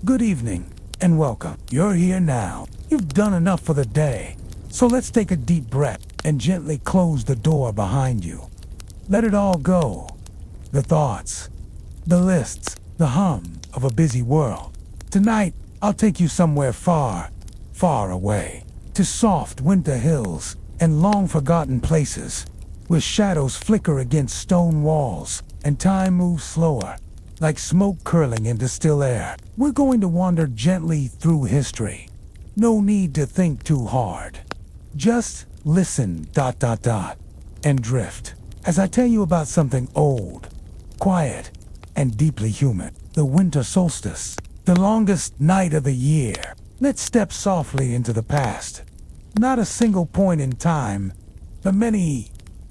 Good evening, and welcome. You're here now. You've done enough for the day. So let's take a deep breath and gently close the door behind you. Let it all go. The thoughts, the lists, the hum of a busy world. Tonight, I'll take you somewhere far, far away, to soft winter hills and long-forgotten places, where shadows flicker against stone walls and time moves slower, like smoke curling into still air. We're going to wander gently through history. No need to think too hard. Just listen, and drift, as I tell you about something old, quiet, and deeply human. The winter solstice, the longest night of the year. Let's step softly into the past. Not a single point in time, but many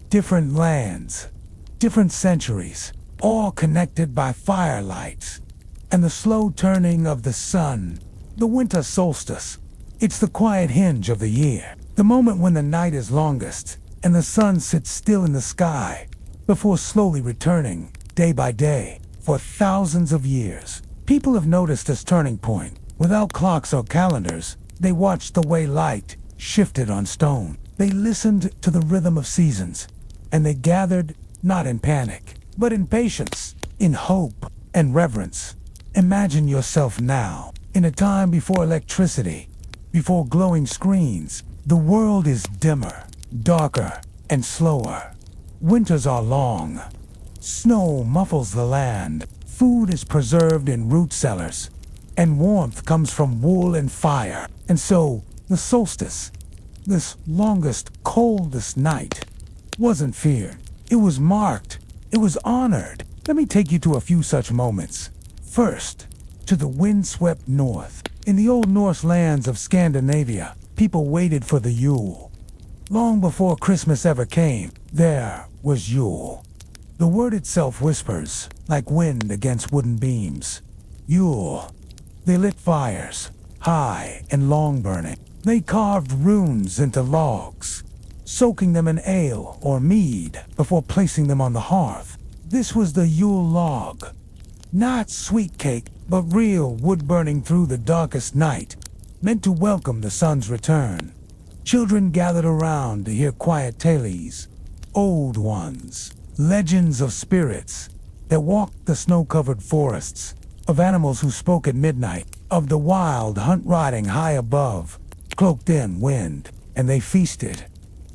different lands, different centuries, all connected by firelights and the slow turning of the sun. The winter solstice, it's the quiet hinge of the year, the moment when the night is longest and the sun sits still in the sky before slowly returning day by day for thousands of years. People have noticed this turning point. Without clocks or calendars, they watched the way light shifted on stone. They listened to the rhythm of seasons, and they gathered not in panic, but in patience, in hope, and reverence. Imagine yourself now, in a time before electricity, before glowing screens. The world is dimmer, darker, and slower. Winters are long. Snow muffles the land. Food is preserved in root cellars, and warmth comes from wool and fire. And so, the solstice, this longest, coldest night, wasn't feared. It was marked. It was honored. Let me take you to a few such moments. First, to the windswept north. In the old Norse lands of Scandinavia, people waited for the Yule. Long before Christmas ever came, there was Yule. The word itself whispers, like wind against wooden beams. Yule. They lit fires, high and long-burning. They carved runes into logs, soaking them in ale or mead before placing them on the hearth. This was the Yule log. Not sweet cake, but real wood burning through the darkest night, meant to welcome the sun's return. Children gathered around to hear quiet tales, old ones, legends of spirits that walked the snow-covered forests, of animals who spoke at midnight, of the wild hunt riding high above, cloaked in wind, and they feasted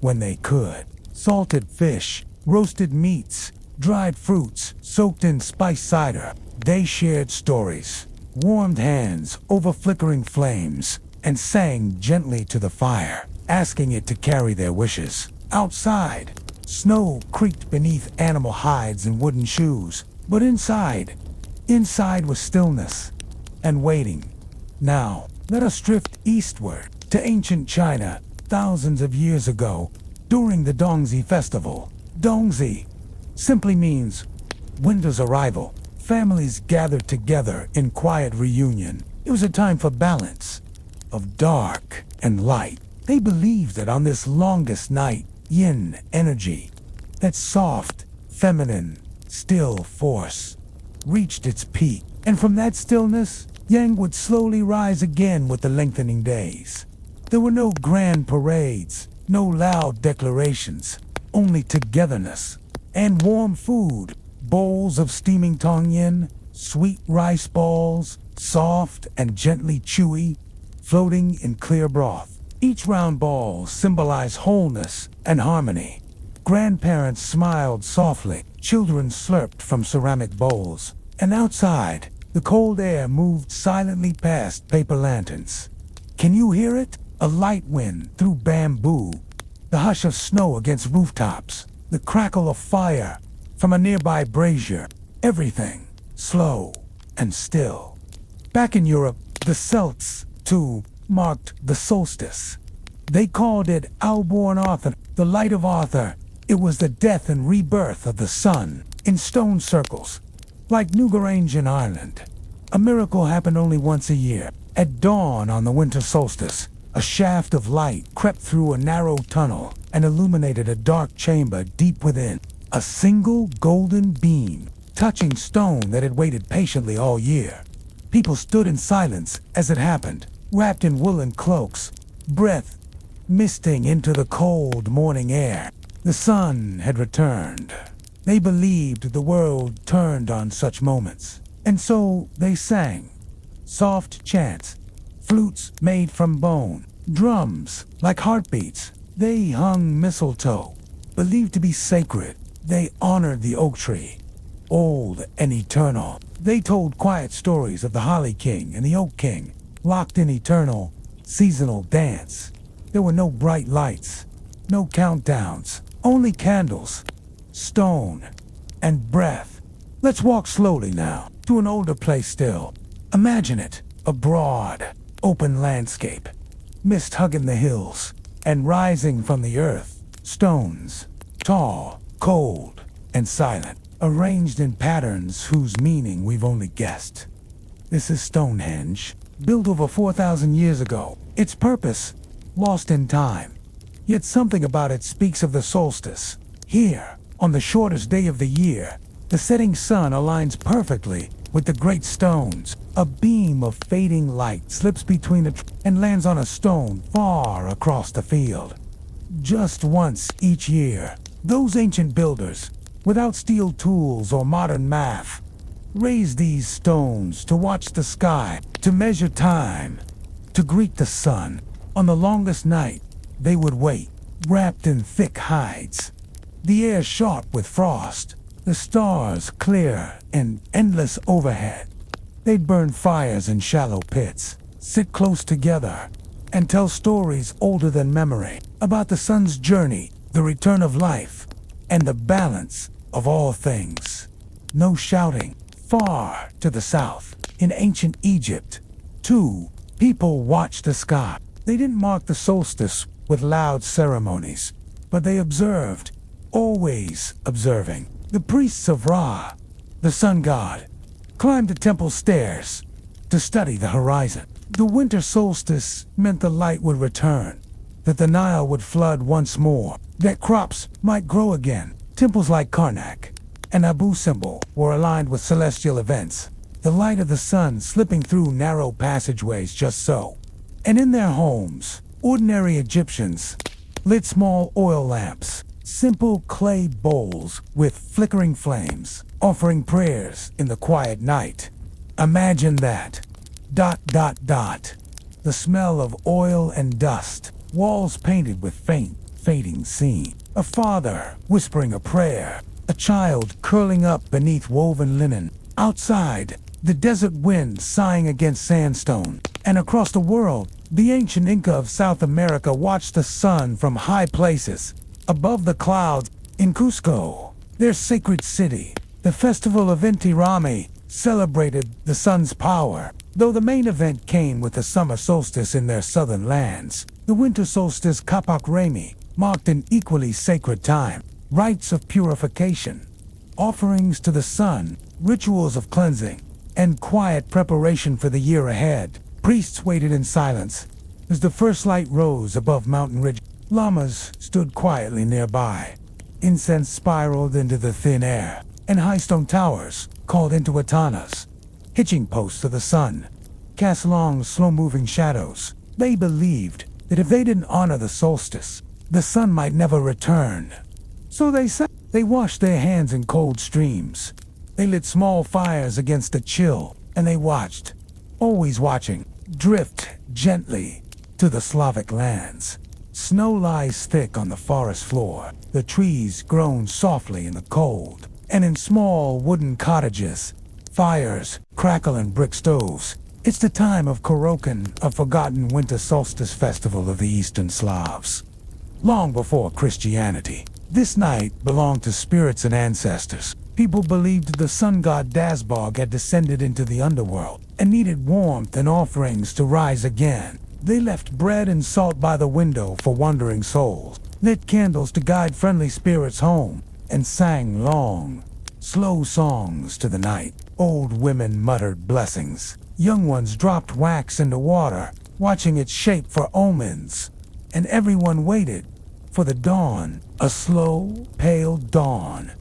when they could. Salted fish, roasted meats, dried fruits, soaked in spiced cider. They shared stories, warmed hands over flickering flames, and sang gently to the fire, asking it to carry their wishes. Outside, snow creaked beneath animal hides and wooden shoes, but inside was stillness and waiting. Now, let us drift eastward to ancient China, thousands of years ago, during the Dongzi festival. Dongzi simply means winter's arrival. Families gathered together in quiet reunion. It was a time for balance, of dark and light. They believed that on this longest night, yin energy, that soft, feminine, still force, reached its peak. And from that stillness, yang would slowly rise again with the lengthening days. There were no grand parades, no loud declarations, only togetherness and warm food. Bowls of steaming tongyin, sweet rice balls, soft and gently chewy, floating in clear broth. Each round ball symbolized wholeness and harmony. Grandparents smiled softly, children slurped from ceramic bowls, and outside, the cold air moved silently past paper lanterns. Can you hear it? A light wind through bamboo, the hush of snow against rooftops, the crackle of fire from a nearby brazier. Everything slow and still. Back in Europe, the Celts, too, marked the solstice. They called it Alborn Arthur, the light of Arthur. It was the death and rebirth of the sun, in stone circles, like Newgrange in Ireland. A miracle happened only once a year. At dawn on the winter solstice, a shaft of light crept through a narrow tunnel and illuminated a dark chamber deep within. A single golden beam, touching stone that had waited patiently all year. People stood in silence as it happened, wrapped in woolen cloaks, breath misting into the cold morning air. The sun had returned. They believed the world turned on such moments, and so they sang. Soft chants, flutes made from bone, drums like heartbeats. They hung mistletoe, believed to be sacred. They honored the oak tree, old and eternal. They told quiet stories of the Holly King and the Oak King, locked in eternal, seasonal dance. There were no bright lights, no countdowns, only candles, stone, and breath. Let's walk slowly now, to an older place still. Imagine it, a broad, open landscape, mist hugging the hills, and rising from the earth, stones, tall, cold, and silent, arranged in patterns whose meaning we've only guessed. This is Stonehenge, built over 4,000 years ago. Its purpose, lost in time. Yet something about it speaks of the solstice. Here, on the shortest day of the year, the setting sun aligns perfectly with the great stones. A beam of fading light slips between and lands on a stone far across the field. Just once each year, those ancient builders, without steel tools or modern math, raised these stones to watch the sky, to measure time, to greet the sun. On the longest night, they would wait, wrapped in thick hides, the air sharp with frost, the stars clear and endless overhead. They'd burn fires in shallow pits, sit close together, and tell stories older than memory about the sun's journey, the return of life, and the balance of all things. No shouting. Far to the south, in ancient Egypt, too, people watched the sky. They didn't mark the solstice with loud ceremonies, but they observed, always observing. The priests of Ra, the sun god, climbed the temple stairs to study the horizon. The winter solstice meant the light would return, that the Nile would flood once more, that crops might grow again. Temples like Karnak and Abu Simbel were aligned with celestial events, the light of the sun slipping through narrow passageways just so. And in their homes, ordinary Egyptians lit small oil lamps, simple clay bowls with flickering flames, offering prayers in the quiet night. Imagine that. ... The smell of oil and dust, walls painted with faint, fading scene. A father whispering a prayer, a child curling up beneath woven linen. Outside, the desert wind sighing against sandstone. And across the world, the ancient Inca of South America watched the sun from high places. Above the clouds, in Cusco, their sacred city, the festival of Inti Raymi celebrated the sun's power. Though the main event came with the summer solstice in their southern lands, the winter solstice Kapak Raymi marked an equally sacred time. Rites of purification, offerings to the sun, rituals of cleansing, and quiet preparation for the year ahead. Priests waited in silence as the first light rose above mountain ridge. Lamas stood quietly nearby. Incense spiraled into the thin air, and high stone towers called into atanas. Hitching posts of the sun cast long, slow-moving shadows. They believed that if they didn't honor the solstice, the sun might never return. So they sat. They washed their hands in cold streams. They lit small fires against the chill, and they watched, always watching, drift gently to the Slavic lands. Snow lies thick on the forest floor. The trees groan softly in the cold, and in small wooden cottages, fires crackle in brick stoves. It's the time of Korokan, a forgotten winter solstice festival of the Eastern Slavs. Long before Christianity, this night belonged to spirits and ancestors. People believed the sun god Dazbog had descended into the underworld and needed warmth and offerings to rise again. They left bread and salt by the window for wandering souls, lit candles to guide friendly spirits home, and sang long, slow songs to the night. Old women muttered blessings. Young ones dropped wax into water, watching its shape for omens. And everyone waited for the dawn, a slow, pale dawn,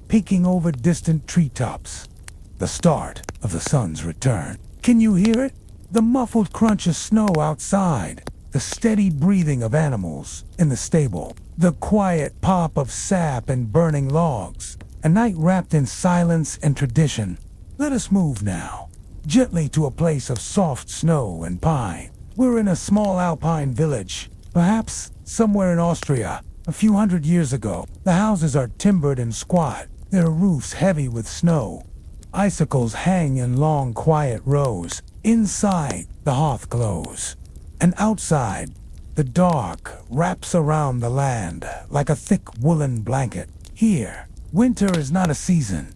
peeking over distant treetops. The start of the sun's return. Can you hear it? The muffled crunch of snow outside, the steady breathing of animals in the stable, the quiet pop of sap and burning logs, a night wrapped in silence and tradition. Let us move now, gently to a place of soft snow and pine. We're in a small Alpine village, perhaps somewhere in Austria. A few hundred years ago, the houses are timbered and squat, their roofs heavy with snow. Icicles hang in long, quiet rows. Inside, the hearth glows. And outside, the dark wraps around the land like a thick woolen blanket. Here, winter is not a season.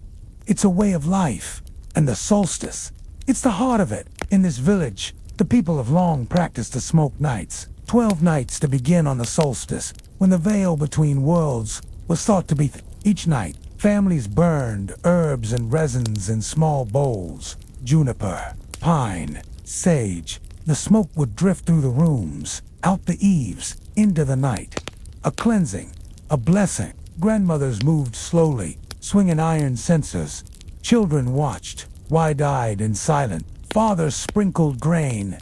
It's a way of life. And the solstice, it's the heart of it. In this village, the people have long practiced the smoke nights. 12 nights to begin on the solstice, when the veil between worlds was thought to be each night, families burned herbs and resins in small bowls. Juniper, pine, sage. The smoke would drift through the rooms, out the eaves, into the night. A cleansing, a blessing. Grandmothers moved slowly, swinging iron censers. Children watched, wide-eyed and silent. Fathers sprinkled grain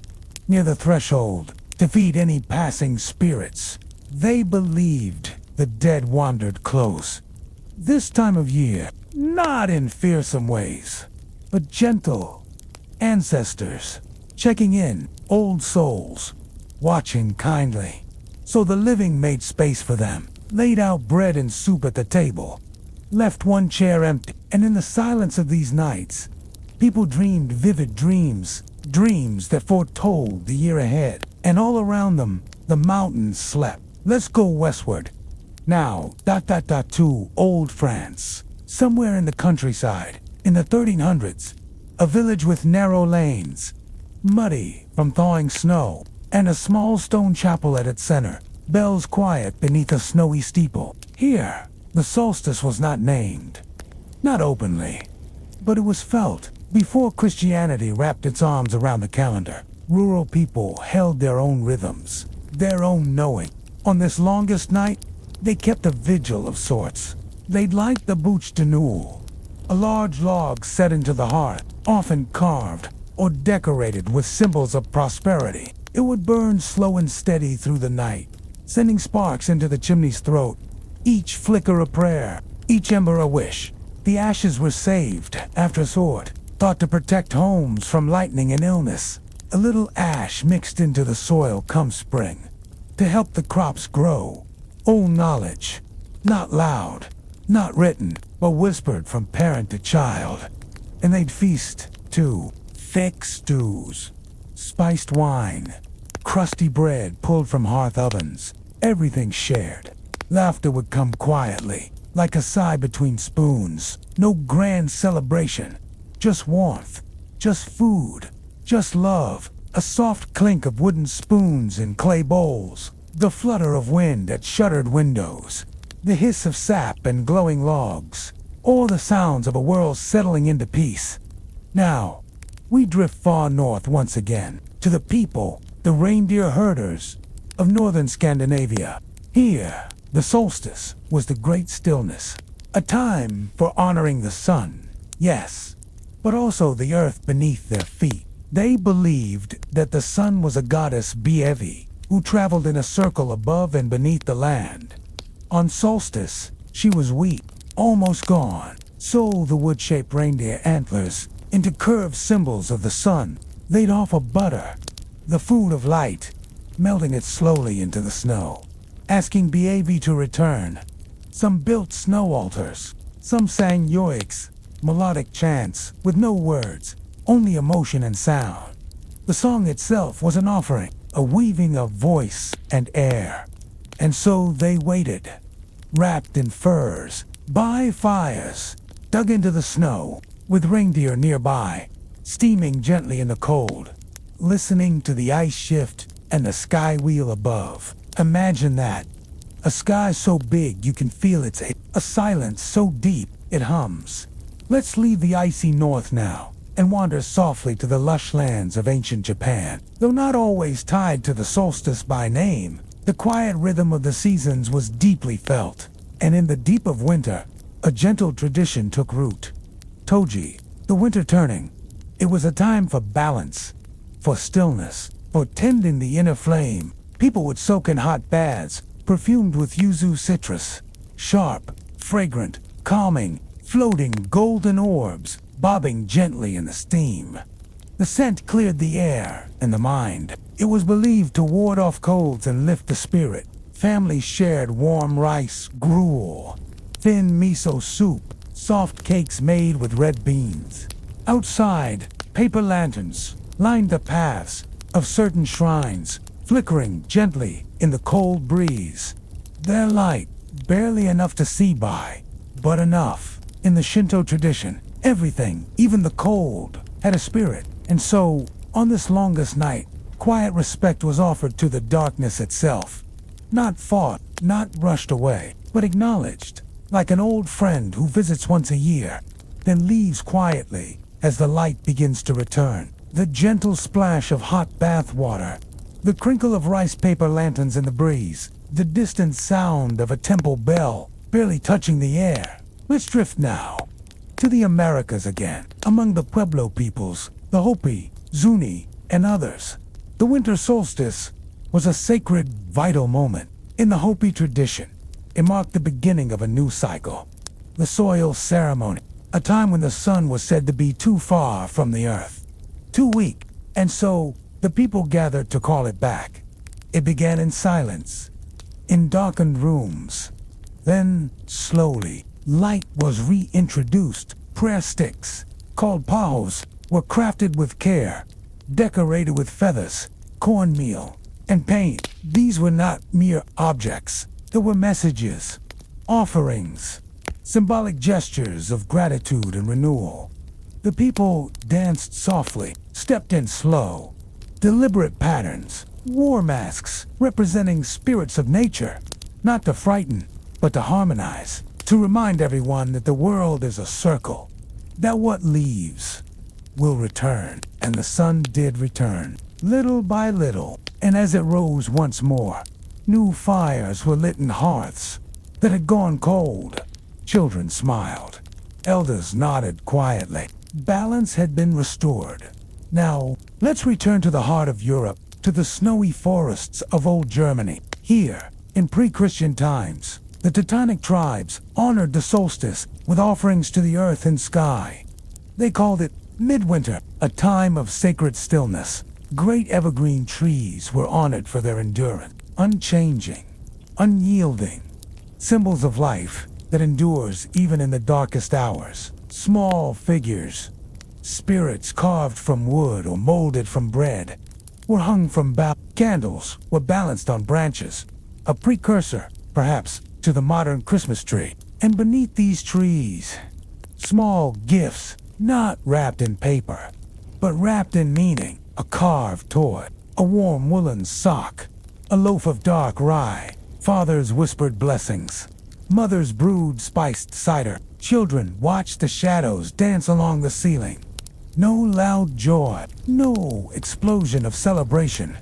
near the threshold to feed any passing spirits. They believed the dead wandered close. This time of year, not in fearsome ways, but gentle ancestors, checking in, old souls, watching kindly. So the living made space for them, laid out bread and soup at the table, left one chair empty, and in the silence of these nights, people dreamed vivid dreams, dreams that foretold the year ahead. And all around them, the mountains slept. Let's go westward. Now, to old France. Somewhere in the countryside, in the 1300s, a village with narrow lanes, muddy from thawing snow, and a small stone chapel at its center, bells quiet beneath a snowy steeple. Here, the solstice was not named, not openly, but it was felt. Before Christianity wrapped its arms around the calendar, rural people held their own rhythms, their own knowing. On this longest night, they kept a vigil of sorts. They'd light the bouche de Noël, a large log set into the hearth, often carved or decorated with symbols of prosperity. It would burn slow and steady through the night, sending sparks into the chimney's throat, each flicker a prayer, each ember a wish. The ashes were saved after a sort, thought to protect homes from lightning and illness. A little ash mixed into the soil come spring, to help the crops grow. Old knowledge, not loud, not written, but whispered from parent to child. And they'd feast, too. Thick stews, spiced wine, crusty bread pulled from hearth ovens, everything shared. Laughter would come quietly, like a sigh between spoons. No grand celebration, just warmth, just food, just love. A soft clink of wooden spoons in clay bowls, the flutter of wind at shuttered windows, the hiss of sap and glowing logs, all the sounds of a world settling into peace. Now, we drift far north once again, to the people, the reindeer herders of northern Scandinavia. Here, the solstice was the great stillness, a time for honoring the sun, yes, but also the earth beneath their feet. They believed that the sun was a goddess Bievi, who traveled in a circle above and beneath the land. On solstice, she was weak, almost gone. So the wood-shaped reindeer antlers into curved symbols of the sun. They'd offer butter, the food of light, melting it slowly into the snow, asking Bievi to return. Some built snow altars, some sang yoiks, melodic chants with no words, only emotion and sound. The song itself was an offering, a weaving of voice and air. And so they waited, wrapped in furs, by fires, dug into the snow, with reindeer nearby, steaming gently in the cold, listening to the ice shift and the sky wheel above. Imagine that. A sky so big you can feel its a silence so deep it hums. Let's leave the icy north now and wander softly to the lush lands of ancient Japan. Though not always tied to the solstice by name, the quiet rhythm of the seasons was deeply felt. And in the deep of winter, a gentle tradition took root. Toji, the winter turning. It was a time for balance, for stillness, for tending the inner flame. People would soak in hot baths, perfumed with yuzu citrus, sharp, fragrant, calming, floating golden orbs, bobbing gently in the steam. The scent cleared the air and the mind. It was believed to ward off colds and lift the spirit. Families shared warm rice, gruel, thin miso soup, soft cakes made with red beans. Outside, paper lanterns lined the paths of certain shrines, flickering gently in the cold breeze. Their light, barely enough to see by, but enough. In the Shinto tradition, everything, even the cold, had a spirit. And so, on this longest night, quiet respect was offered to the darkness itself. Not fought, not rushed away, but acknowledged, like an old friend who visits once a year, then leaves quietly as the light begins to return. The gentle splash of hot bath water, the crinkle of rice paper lanterns in the breeze, the distant sound of a temple bell barely touching the air. Let's drift now to the Americas again. Among the Pueblo peoples, the Hopi, Zuni, and others, the winter solstice was a sacred, vital moment. In the Hopi tradition, it marked the beginning of a new cycle. The soil ceremony, a time when the sun was said to be too far from the earth, too weak, and so the people gathered to call it back. It began in silence, in darkened rooms. Then, slowly, light was reintroduced. Prayer sticks, called pahos, were crafted with care, decorated with feathers, cornmeal, and paint. These were not mere objects. They were messages, offerings, symbolic gestures of gratitude and renewal. The people danced softly, stepped in slow, deliberate patterns, wore masks representing spirits of nature, not to frighten, but to harmonize, to remind everyone that the world is a circle, that what leaves will return. And the sun did return, little by little, and as it rose once more, new fires were lit in hearths that had gone cold. Children smiled, elders nodded quietly. Balance had been restored. Now, let's return to the heart of Europe, to the snowy forests of old Germany. Here, in pre-Christian times, the Teutonic tribes honored the solstice with offerings to the earth and sky. They called it midwinter, a time of sacred stillness. Great evergreen trees were honored for their endurance, unchanging, unyielding, symbols of life that endures even in the darkest hours. Small figures, spirits carved from wood or molded from bread, were hung from candles were balanced on branches, a precursor, perhaps, to the modern Christmas tree. And beneath these trees, small gifts, not wrapped in paper, but wrapped in meaning. A carved toy, a warm woolen sock, a loaf of dark rye, fathers whispered blessings, mothers brewed spiced cider, children watched the shadows dance along the ceiling. No loud joy, no explosion of celebration,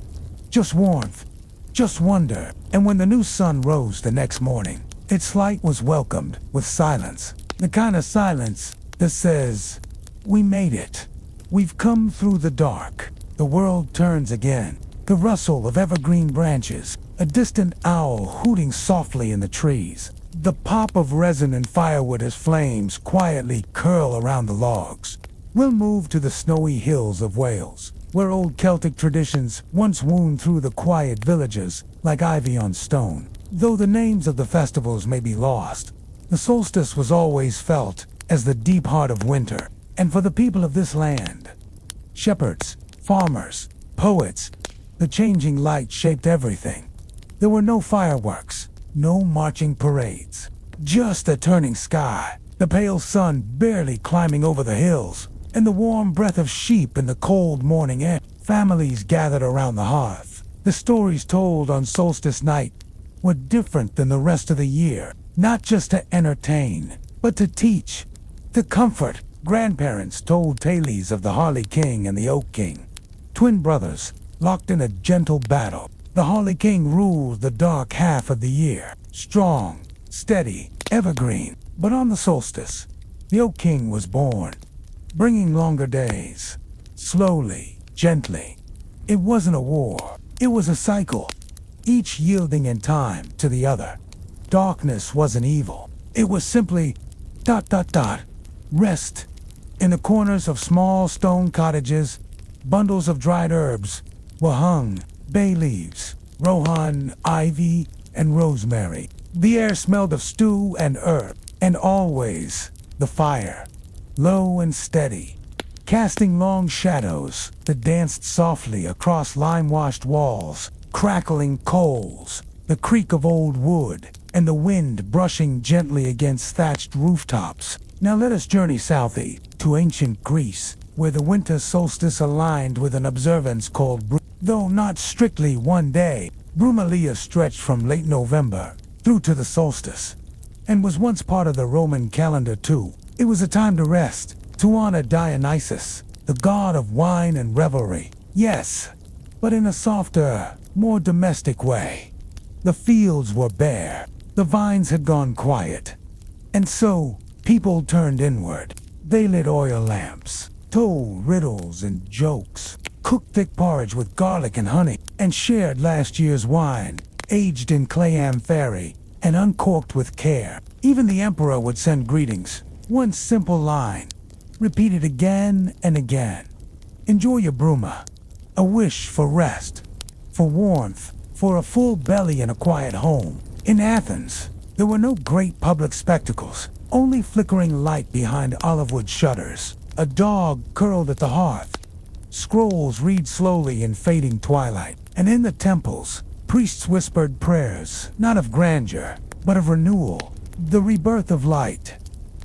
just warmth, just wonder. And when the new sun rose the next morning, its light was welcomed with silence. The kind of silence that says, "We made it. We've come through the dark." The world turns again. The rustle of evergreen branches, a distant owl hooting softly in the trees, the pop of resin and firewood as flames quietly curl around the logs. We'll move to the snowy hills of Wales, where old Celtic traditions once wound through the quiet villages like ivy on stone. Though the names of the festivals may be lost, the solstice was always felt as the deep heart of winter. And for the people of this land, shepherds, farmers, poets, the changing light shaped everything. There were no fireworks, no marching parades, just a turning sky, the pale sun barely climbing over the hills, and the warm breath of sheep in the cold morning air. Families gathered around the hearth. The stories told on solstice night were different than the rest of the year, not just to entertain, but to teach, to comfort. Grandparents told tales of the Harley King and the Oak King, twin brothers locked in a gentle battle. The Harley King ruled the dark half of the year, strong, steady, evergreen. But on the solstice, the Oak King was born, bringing longer days, slowly, gently. It wasn't a war, it was a cycle, each yielding in time to the other. Darkness wasn't evil, it was simply ... rest. In the corners of small stone cottages, bundles of dried herbs were hung, bay leaves, rohan, ivy, and rosemary. The air smelled of stew and herb, and always the fire, low and steady, casting long shadows that danced softly across lime-washed walls, crackling coals, the creak of old wood, and the wind brushing gently against thatched rooftops. Now let us journey southeast to ancient Greece, where the winter solstice aligned with an observance called though not strictly one day. Brumalia stretched from late November through to the solstice, and was once part of the Roman calendar too. It was a time to rest, to honor Dionysus, the god of wine and revelry. Yes, but in a softer, more domestic way. The fields were bare, the vines had gone quiet, and so people turned inward. They lit oil lamps, told riddles and jokes, cooked thick porridge with garlic and honey, and shared last year's wine, aged in clay amphary and uncorked with care. Even the emperor would send greetings, one simple line, repeated again and again. Enjoy your bruma, a wish for rest, for warmth, for a full belly and a quiet home. In Athens, there were no great public spectacles, only flickering light behind olive-wood shutters. A dog curled at the hearth. Scrolls read slowly in fading twilight. And in the temples, priests whispered prayers, not of grandeur, but of renewal, the rebirth of light,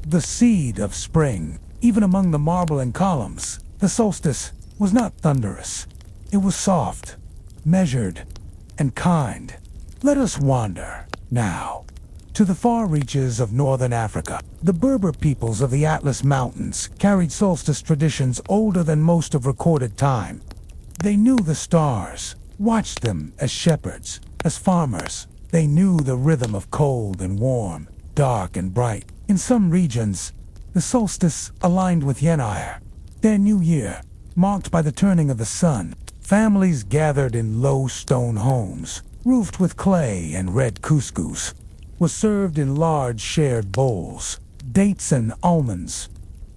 the seed of spring. Even among the marble and columns, the solstice was not thunderous. It was soft, measured, and kind. Let us wander, now, to the far reaches of northern Africa. The Berber peoples of the Atlas Mountains carried solstice traditions older than most of recorded time. They knew the stars, watched them as shepherds, as farmers. They knew the rhythm of cold and warm, dark and bright. In some regions, the solstice aligned with Yenir, their new year, marked by the turning of the sun. Families gathered in low stone homes, roofed with clay, and red couscous was served in large shared bowls. Dates and almonds,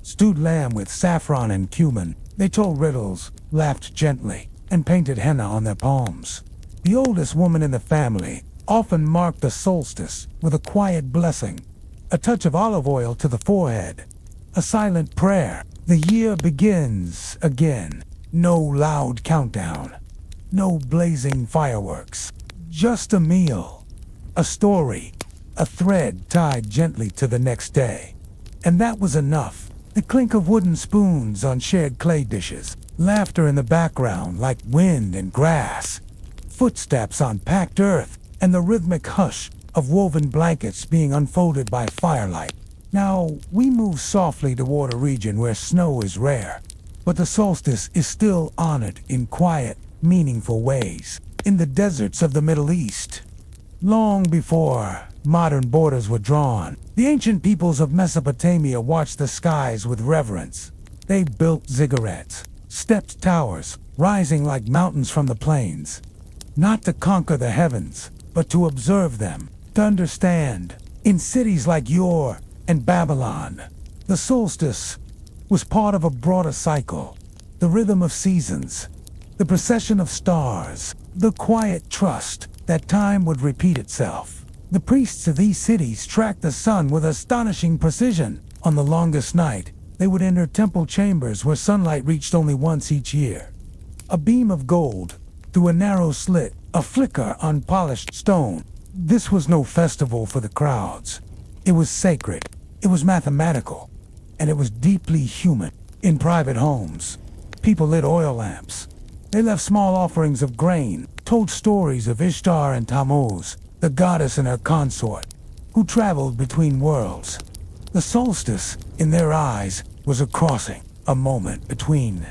stewed lamb with saffron and cumin. They told riddles, laughed gently, and painted henna on their palms. The oldest woman in the family often marked the solstice with a quiet blessing, a touch of olive oil to the forehead, a silent prayer. The year begins again. No loud countdown, no blazing fireworks, just a meal, a story, a thread tied gently to the next day. And that was enough. The clink of wooden spoons on shared clay dishes, laughter in the background like wind and grass, footsteps on packed earth, and the rhythmic hush of woven blankets being unfolded by firelight. Now, we move softly toward a region where snow is rare, but the solstice is still honored in quiet, meaningful ways. In the deserts of the Middle East, long before modern borders were drawn, the ancient peoples of Mesopotamia watched the skies with reverence. They built ziggurats, stepped towers, rising like mountains from the plains, not to conquer the heavens, but to observe them, to understand. In cities like Ur and Babylon, the solstice was part of a broader cycle, the rhythm of seasons, the procession of stars, the quiet trust that time would repeat itself. The priests of these cities tracked the sun with astonishing precision. On the longest night, they would enter temple chambers where sunlight reached only once each year. A beam of gold through a narrow slit, a flicker on polished stone. This was no festival for the crowds. It was sacred, it was mathematical, and it was deeply human. In private homes, people lit oil lamps. They left small offerings of grain, told stories of Ishtar and Tammuz, the goddess and her consort, who traveled between worlds. The solstice, in their eyes, was a crossing, a moment between,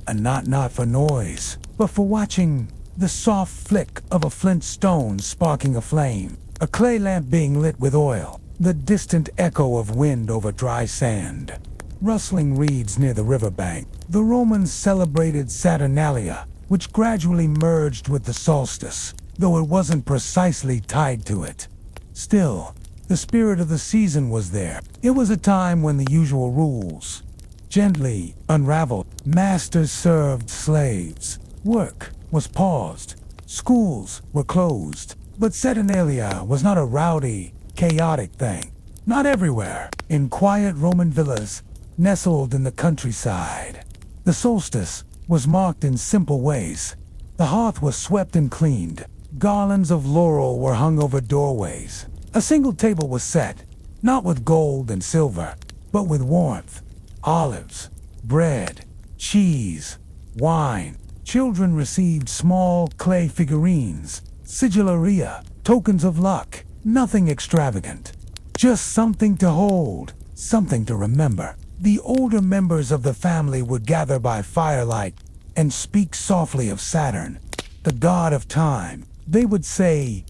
and not for noise, but for watching the soft flick of a flint stone sparking a flame, a clay lamp being lit with oil, the distant echo of wind over dry sand. rustling reeds near the riverbank. The Romans celebrated Saturnalia, which gradually merged with the solstice, though it wasn't precisely tied to it. Still, the spirit of the season was there. It was a time when the usual rules gently unraveled. Masters served slaves. Work was paused. Schools were closed. But Saturnalia was not a rowdy, chaotic thing. Not everywhere. In quiet Roman villas, nestled in the countryside, the solstice was marked in simple ways. The hearth was swept and cleaned. Garlands of laurel were hung over doorways. A single table was set, not with gold and silver, but with warmth. Olives, bread, cheese, wine. Children received small clay figurines, sigillaria, tokens of luck. Nothing extravagant. Just something to hold, something to remember. The older members of the family would gather by firelight and speak softly of Saturn, the god of time. They would say,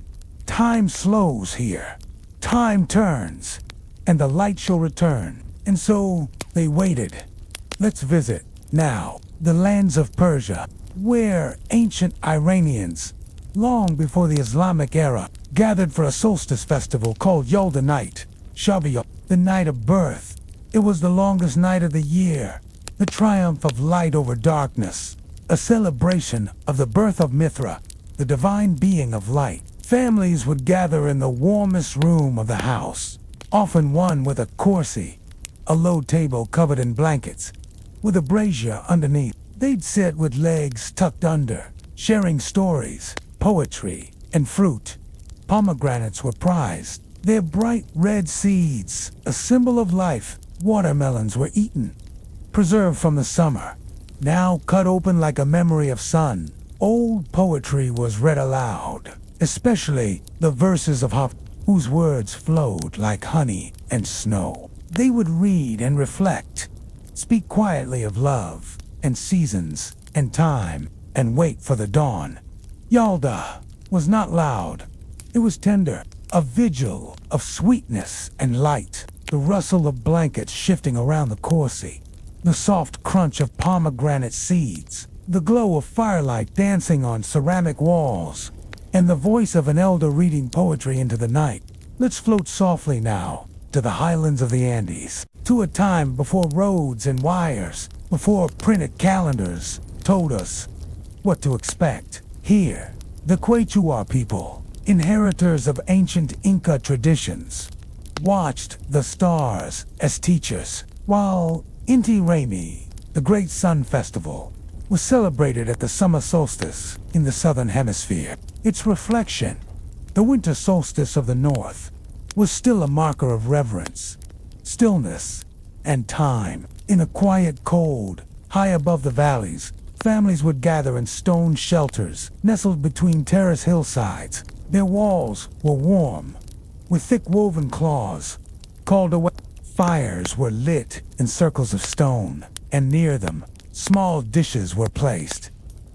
"Time slows here. Time turns, and the light shall return." And so they waited. Let's visit, now, the lands of Persia, where ancient Iranians, long before the Islamic era, gathered for a solstice festival called Yulda Night, Shavuot, the night of birth. It was the longest night of the year, the triumph of light over darkness, a celebration of the birth of Mithra, the divine being of light. Families would gather in the warmest room of the house, often one with a corsi, a low table covered in blankets, with a brazier underneath. They'd sit with legs tucked under, sharing stories, poetry, and fruit. Pomegranates were prized, their bright red seeds, a symbol of life. Watermelons were eaten, preserved from the summer, now cut open like a memory of sun. Old poetry was read aloud, especially the verses of Hoff, whose words flowed like honey and snow. They would read and reflect, speak quietly of love and seasons and time, and wait for the dawn. Yalda was not loud. It was tender, a vigil of sweetness and light. The rustle of blankets shifting around the corsi, the soft crunch of pomegranate seeds, the glow of firelight dancing on ceramic walls, and the voice of an elder reading poetry into the night. Let's float softly now to the highlands of the Andes, to a time before roads and wires, before printed calendars told us what to expect. Here, the Quechua people, inheritors of ancient Inca traditions, watched the stars as teachers, while Inti Raymi, the great sun festival, was celebrated at the summer solstice in the southern hemisphere. Its reflection, the winter solstice of the north, was still a marker of reverence, stillness, and time. In a quiet cold, high above the valleys, families would gather in stone shelters nestled between terrace hillsides. Their walls were warm, with thick woven cloths, called away. Fires were lit in circles of stone, and near them, small dishes were placed,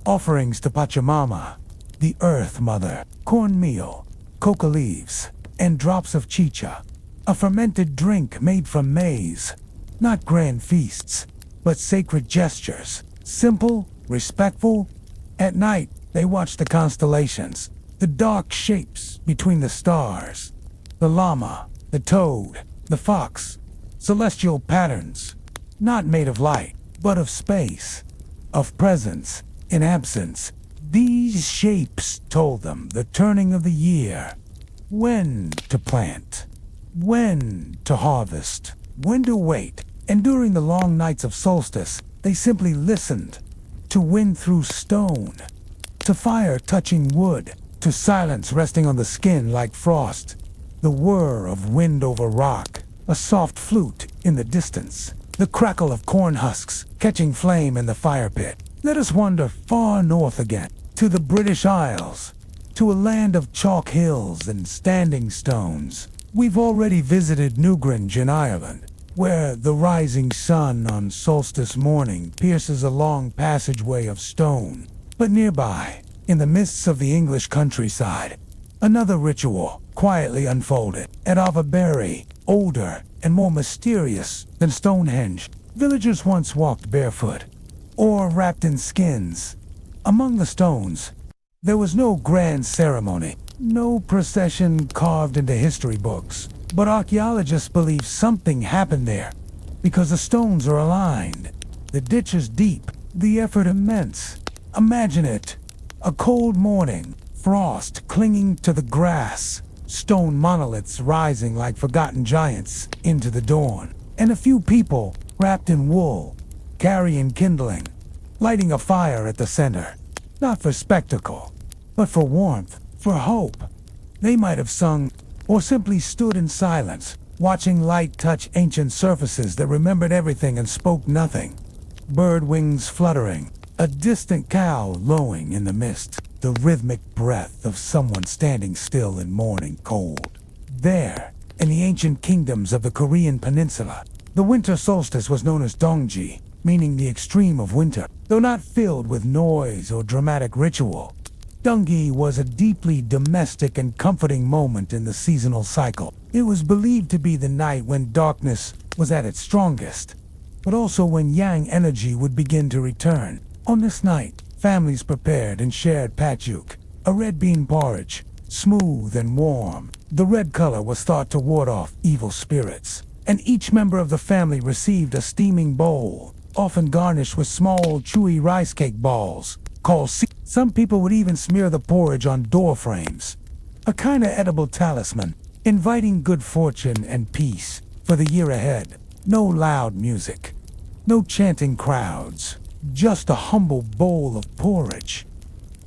offerings to Pachamama, the Earth Mother, cornmeal, coca leaves, and drops of chicha, a fermented drink made from maize. Not grand feasts, but sacred gestures, simple, respectful. At night, they watched the constellations, the dark shapes between the stars, the llama, the toad, the fox, celestial patterns, not made of light, but of space, of presence in absence. These shapes told them the turning of the year, when to plant, when to harvest, when to wait. And during the long nights of solstice, they simply listened, to wind through stone, to fire touching wood, to silence resting on the skin like frost, the whir of wind over rock, a soft flute in the distance, the crackle of corn husks catching flame in the fire pit. Let us wander far north again, to the British Isles, to a land of chalk hills and standing stones. We've already visited Newgrange in Ireland, where the rising sun on solstice morning pierces a long passageway of stone. But nearby, in the mists of the English countryside, another ritual quietly unfolded. At Avaberry, older and more mysterious than Stonehenge, Villagers once walked barefoot, or wrapped in skins. Among the stones, there was no grand ceremony, no procession carved into history books. But archaeologists believe something happened there, because the stones are aligned. The ditch is deep, the effort immense. Imagine it, a cold morning, frost clinging to the grass, stone monoliths rising like forgotten giants into the dawn, and a few people wrapped in wool, carrying kindling, lighting a fire at the center. Not for spectacle, but for warmth, for hope. They might have sung, or simply stood in silence, watching light touch ancient surfaces that remembered everything and spoke nothing. Bird wings fluttering, a distant cow lowing in the mist, the rhythmic breath of someone standing still in morning cold. There, in the ancient kingdoms of the Korean peninsula, the winter solstice was known as Dongji, meaning the extreme of winter. Though not filled with noise or dramatic ritual, Dongji was a deeply domestic and comforting moment in the seasonal cycle. It was believed to be the night when darkness was at its strongest, but also when yang energy would begin to return. On this night, families prepared and shared patchook, a red bean porridge, smooth and warm. The red color was thought to ward off evil spirits, and each member of the family received a steaming bowl, often garnished with small, chewy rice cake balls, called seothe. Some people would even smear the porridge on door frames, a kind of edible talisman, inviting good fortune and peace for the year ahead. No loud music, no chanting crowds, just a humble bowl of porridge.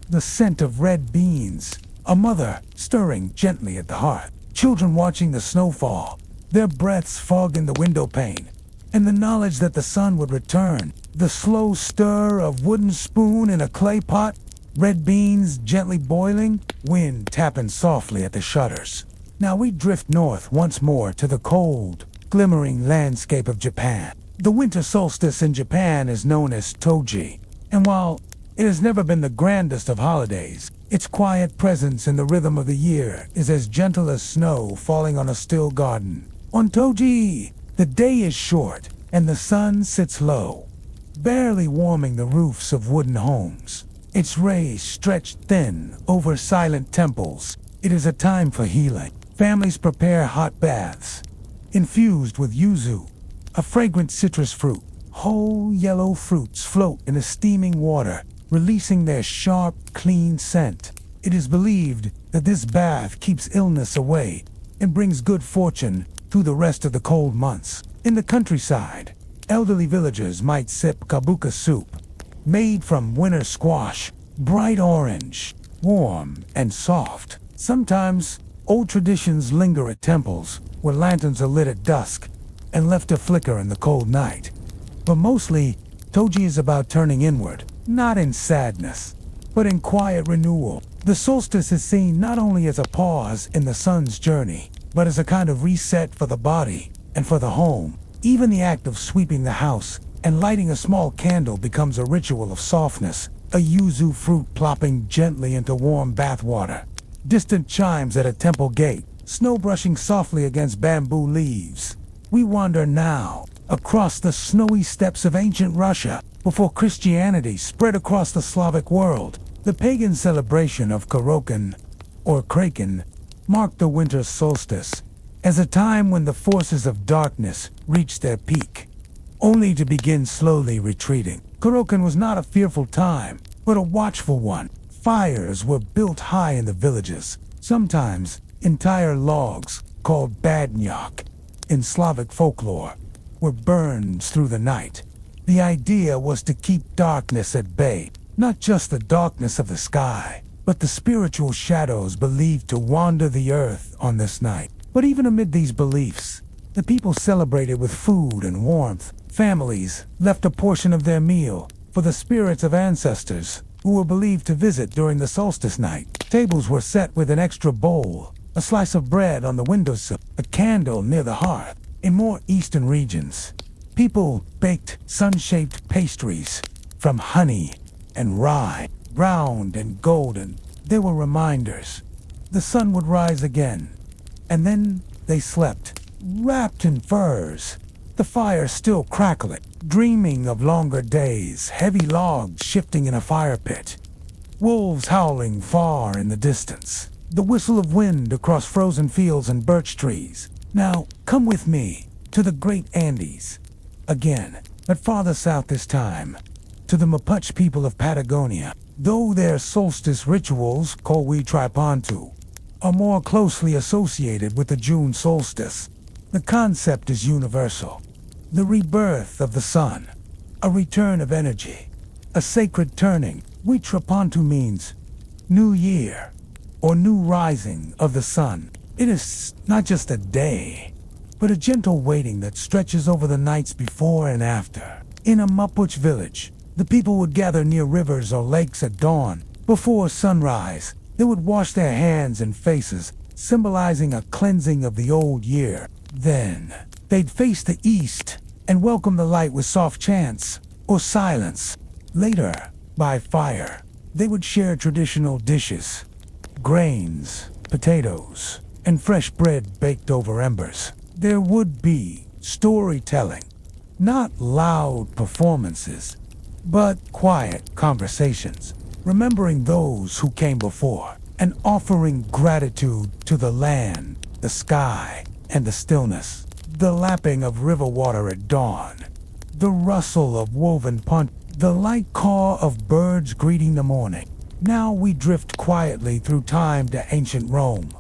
The scent of red beans, a mother stirring gently at the hearth, children watching the snowfall, their breaths fogging the window pane, and the knowledge that the sun would return. The slow stir of wooden spoon in a clay pot, red beans gently boiling, wind tapping softly at the shutters. Now we drift north once more to the cold, glimmering landscape of Japan. The winter solstice in Japan is known as Toji, and while it has never been the grandest of holidays, its quiet presence in the rhythm of the year is as gentle as snow falling on a still garden. On Toji, the day is short and the sun sits low, barely warming the roofs of wooden homes. Its rays stretch thin over silent temples. It is a time for healing. Families prepare hot baths, infused with yuzu, a fragrant citrus fruit. Whole yellow fruits float in the steaming water, releasing their sharp, clean scent. It is believed that this bath keeps illness away and brings good fortune through the rest of the cold months. In the countryside, elderly villagers might sip kabuka soup, made from winter squash, bright orange, warm and soft. Sometimes, old traditions linger at temples where lanterns are lit at dusk and left to flicker in the cold night. But mostly, Toji is about turning inward, not in sadness, but in quiet renewal. The solstice is seen not only as a pause in the sun's journey, but as a kind of reset for the body and for the home. Even the act of sweeping the house and lighting a small candle becomes a ritual of softness, a yuzu fruit plopping gently into warm bath water, distant chimes at a temple gate, snow brushing softly against bamboo leaves. We wander now across the snowy steppes of ancient Russia before Christianity spread across the Slavic world. The pagan celebration of Kurokan, or Kraken, marked the winter solstice as a time when the forces of darkness reached their peak, only to begin slowly retreating. Kurokan was not a fearful time, but a watchful one. Fires were built high in the villages, sometimes entire logs, called badnyak in Slavic folklore, were burned through the night. The idea was to keep darkness at bay, not just the darkness of the sky, but the spiritual shadows believed to wander the earth on this night. But even amid these beliefs, the people celebrated with food and warmth. Families left a portion of their meal for the spirits of ancestors who were believed to visit during the solstice night. Tables were set with an extra bowl, a slice of bread on the windowsill, a candle near the hearth. In more eastern regions, people baked sun-shaped pastries from honey and rye, round and golden. They were reminders. The sun would rise again, and then they slept, wrapped in furs, the fire still crackling. dreaming of longer days, heavy logs shifting in a fire pit, wolves howling far in the distance, the whistle of wind across frozen fields and birch trees. Now, come with me to the great Andes. Again, but farther south this time, to the Mapuche people of Patagonia. Though their solstice rituals, Tripantu, are more closely associated with the June solstice, the concept is universal. The rebirth of the sun, a return of energy, a sacred turning. Tripantu means new year or new rising of the sun. It is not just a day, but a gentle waiting that stretches over the nights before and after. In a Mapuche village, the people would gather near rivers or lakes at dawn. Before sunrise, they would wash their hands and faces, symbolizing a cleansing of the old year. Then, they'd face the east and welcome the light with soft chants or silence. Later, by fire, they would share traditional dishes, grains, potatoes, and fresh bread baked over embers. There would be storytelling, not loud performances, but quiet conversations, remembering those who came before and offering gratitude to the land, the sky, and the stillness. The lapping of river water at dawn, the rustle of woven punt, the light caw of birds greeting the morning. Now we drift quietly through time to ancient Rome,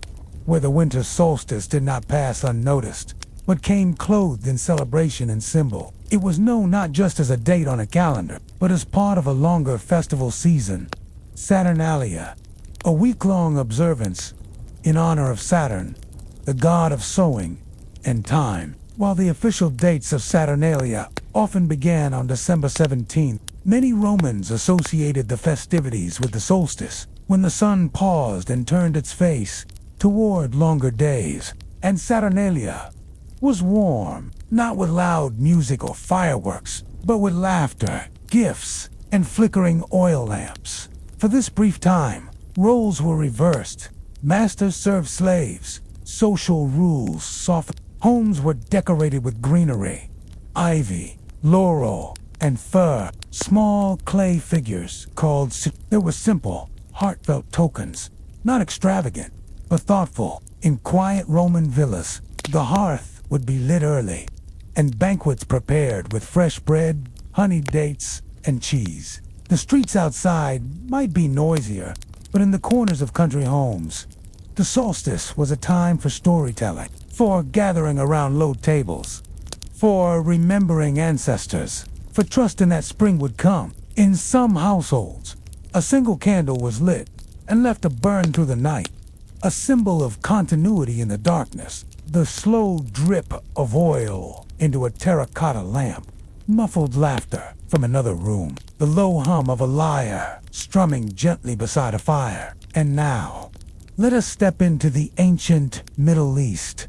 where the winter solstice did not pass unnoticed, but came clothed in celebration and symbol. It was known not just as a date on a calendar, but as part of a longer festival season, Saturnalia, a week-long observance in honor of Saturn, the god of sowing and time. While the official dates of Saturnalia often began on December 17th, many Romans associated the festivities with the solstice, when the sun paused and turned its face toward longer days. And Saturnalia was warm, not with loud music or fireworks, but with laughter, gifts, and flickering oil lamps. For this brief time, roles were reversed. Masters served slaves, social rules softened. Homes were decorated with greenery, ivy, laurel, and fir. Small clay figures called They were simple, heartfelt tokens, not extravagant, but thoughtful. In quiet Roman villas, the hearth would be lit early, and banquets prepared with fresh bread, honeyed dates, and cheese. The streets outside might be noisier, but in the corners of country homes, the solstice was a time for storytelling, for gathering around low tables, for remembering ancestors, for trusting that spring would come. In some households, a single candle was lit and left to burn through the night, a symbol of continuity in the darkness. The slow drip of oil into a terracotta lamp, muffled laughter from another room, the low hum of a lyre strumming gently beside a fire. And now, let us step into the ancient Middle East,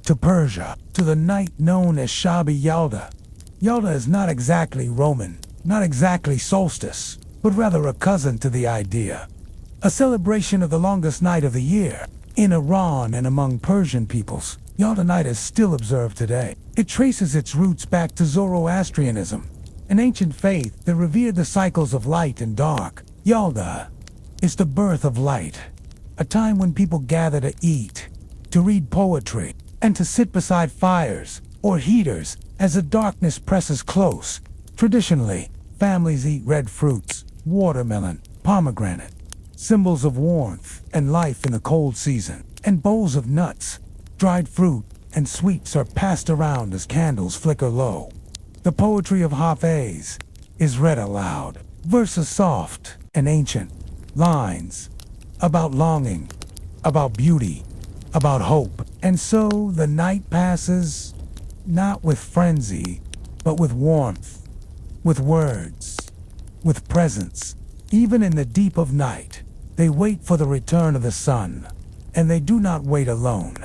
to Persia, to the night known as Shabi Yalda. Yalda is not exactly Roman, not exactly solstice, but rather a cousin to the idea. A celebration of the longest night of the year. In Iran and among Persian peoples, Yalda night is still observed today. It traces its roots back to Zoroastrianism, an ancient faith that revered the cycles of light and dark. Yalda is the birth of light, a time when people gather to eat, to read poetry, and to sit beside fires or heaters as the darkness presses close. Traditionally, families eat red fruits, watermelon, pomegranate, symbols of warmth and life in the cold season, and bowls of nuts, dried fruit, and sweets are passed around as candles flicker low. The poetry of Hafiz is read aloud, verses soft and ancient, lines about longing, about beauty, about hope. And so the night passes, not with frenzy, but with warmth, with words, with presence. Even in the deep of night, they wait for the return of the sun, and they do not wait alone.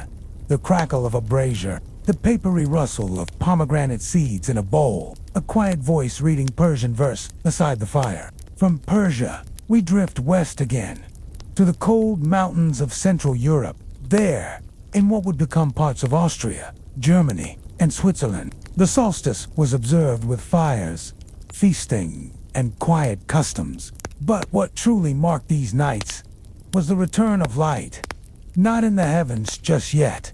The crackle of a brazier, the papery rustle of pomegranate seeds in a bowl, a quiet voice reading Persian verse beside the fire. From Persia, we drift west again, to the cold mountains of Central Europe. There, in what would become parts of Austria, Germany, and Switzerland, The solstice was observed with fires, feasting, and quiet customs. But what truly marked these nights was the return of light. Not in the heavens just yet,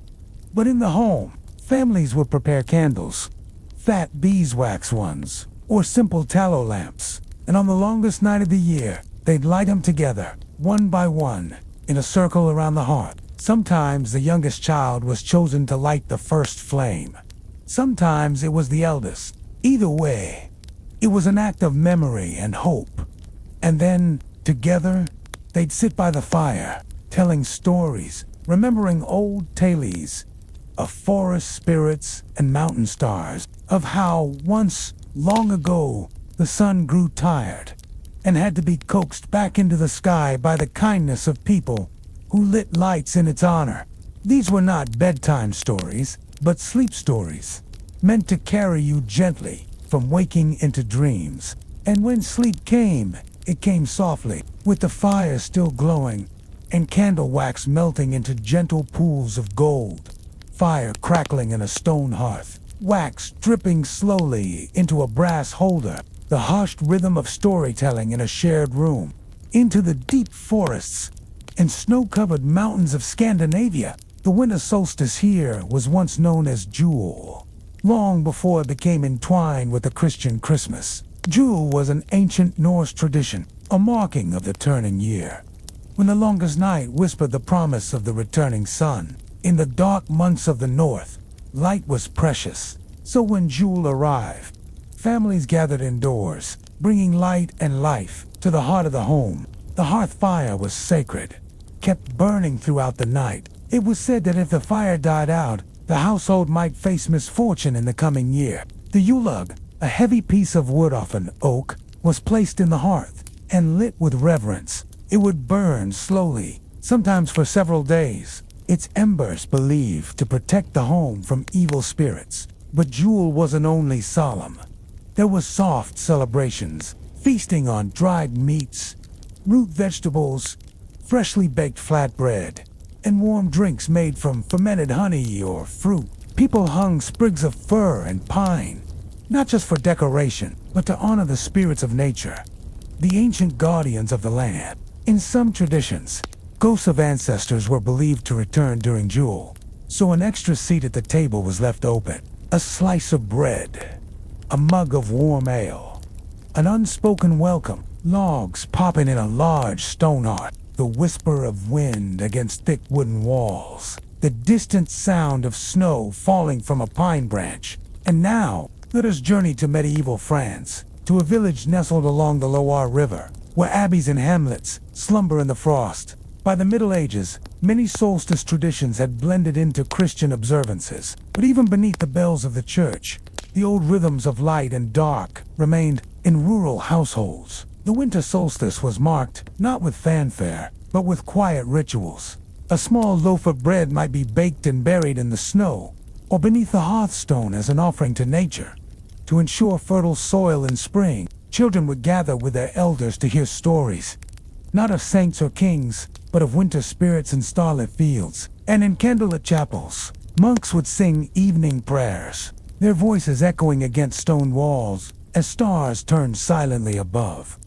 but in the home. Families would prepare candles, fat beeswax ones, or simple tallow lamps, and on the longest night of the year, they'd light them together, one by one, in a circle around the hearth. Sometimes the youngest child was chosen to light the first flame. Sometimes it was the eldest. Either way, it was an act of memory and hope. And then, together, they'd sit by the fire, telling stories, remembering old tales of forest spirits and mountain stars, of how once, long ago, the sun grew tired and had to be coaxed back into the sky by the kindness of people who lit lights in its honor. These were not bedtime stories, but sleep stories, meant to carry you gently from waking into dreams. And when sleep came, it came softly, with the fire still glowing and candle wax melting into gentle pools of gold. Fire crackling in a stone hearth, wax dripping slowly into a brass holder, the hushed rhythm of storytelling in a shared room. Into the deep forests and snow-covered mountains of Scandinavia, the winter solstice here was once known as Jul, long before it became entwined with the Christian Christmas. Jul was an ancient Norse tradition, a marking of the turning year, when the longest night whispered the promise of the returning sun. In the dark months of the north, light was precious, so when Jul arrived, families gathered indoors, bringing light and life to the heart of the home. The hearth fire was sacred, kept burning throughout the night. It was said that if the fire died out, the household might face misfortune in the coming year. The Yulug, a heavy piece of wood, often oak, was placed in the hearth and lit with reverence. It would burn slowly, sometimes for several days, its embers believed to protect the home from evil spirits. But Jul wasn't only solemn. There was soft celebrations, feasting on dried meats, root vegetables, freshly baked flatbread, and warm drinks made from fermented honey or fruit. People hung sprigs of fir and pine, not just for decoration, but to honor the spirits of nature, the ancient guardians of the land. In some traditions, ghosts of ancestors were believed to return during Jul, so an extra seat at the table was left open. A slice of bread, a mug of warm ale, an unspoken welcome, logs popping in a large stone hearth, the whisper of wind against thick wooden walls, the distant sound of snow falling from a pine branch. And now, let us journey to medieval France, to a village nestled along the Loire River, where abbeys and hamlets slumber in the frost. By the Middle Ages, many solstice traditions had blended into Christian observances, but even beneath the bells of the church, the old rhythms of light and dark remained in rural households. The winter solstice was marked not with fanfare, but with quiet rituals. A small loaf of bread might be baked and buried in the snow, or beneath the hearthstone as an offering to nature. To ensure fertile soil in spring, children would gather with their elders to hear stories, not of saints or kings, but of winter spirits in starlit fields. And in candlelit chapels, monks would sing evening prayers, their voices echoing against stone walls as stars turned silently above.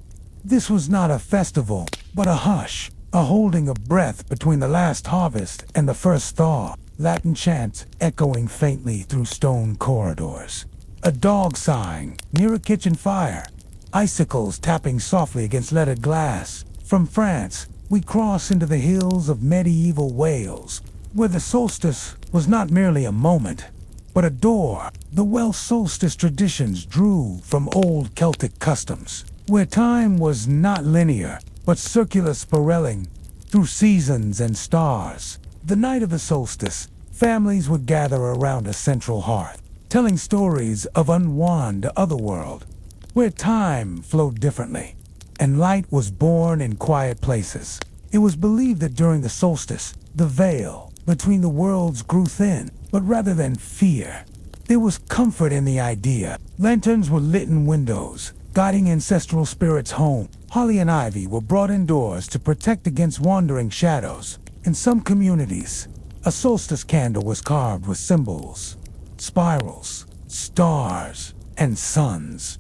This was not a festival, but a hush, a holding of breath between the last harvest and the first thaw. Latin chants echoing faintly through stone corridors. A dog sighing near a kitchen fire, icicles tapping softly against leaded glass. From France, we cross into the hills of medieval Wales, where the solstice was not merely a moment, but a door. The Welsh solstice traditions drew from old Celtic customs, where time was not linear, but circular spiraling through seasons and stars. The night of the solstice, families would gather around a central hearth, telling stories of unwound otherworld, where time flowed differently, and light was born in quiet places. It was believed that during the solstice, the veil between the worlds grew thin, but rather than fear, there was comfort in the idea. Lanterns were lit in windows, guiding ancestral spirits home. Holly and ivy were brought indoors to protect against wandering shadows. In some communities, a solstice candle was carved with symbols, spirals, stars, and suns,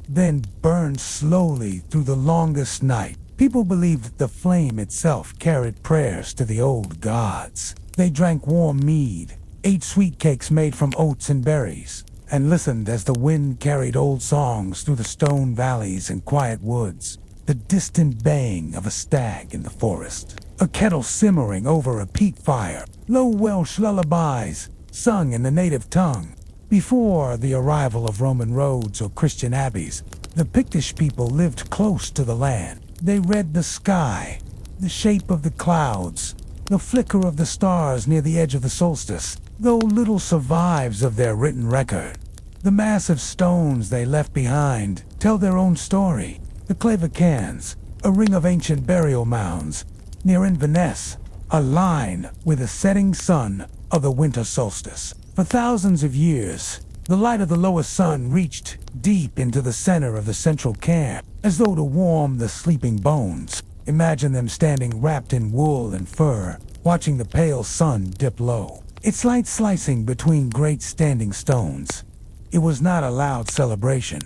then burned slowly through the longest night. People believed that the flame itself carried prayers to the old gods. They drank warm mead, ate sweet cakes made from oats and berries, and listened as the wind carried old songs through the stone valleys and quiet woods. The distant baying of a stag in the forest, a kettle simmering over a peat fire, low Welsh lullabies sung in the native tongue. Before the arrival of Roman roads or Christian abbeys, the Pictish people lived close to the land. They read the sky, the shape of the clouds, the flicker of the stars near the edge of the solstice, though little survives of their written record. The massive stones they left behind tell their own story. The Clavicans, a ring of ancient burial mounds, near Inverness, align with the setting sun of the winter solstice. For thousands of years, the light of the lower sun reached deep into the center of the central cairn, as though to warm the sleeping bones. Imagine them standing wrapped in wool and fur, watching the pale sun dip low, its light slicing between great standing stones. It was not a loud celebration,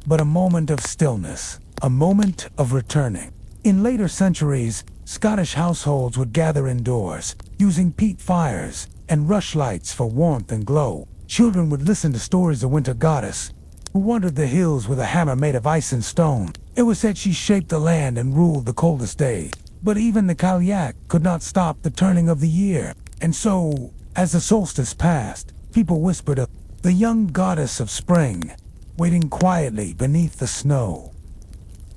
but a moment of stillness, a moment of returning. In later centuries, Scottish households would gather indoors, using peat fires and rushlights for warmth and glow. Children would listen to stories of winter goddess, who wandered the hills with a hammer made of ice and stone. It was said she shaped the land and ruled the coldest days. But even the Cailleach could not stop the turning of the year. And so, as the solstice passed, people whispered of the young goddess of spring, waiting quietly beneath the snow.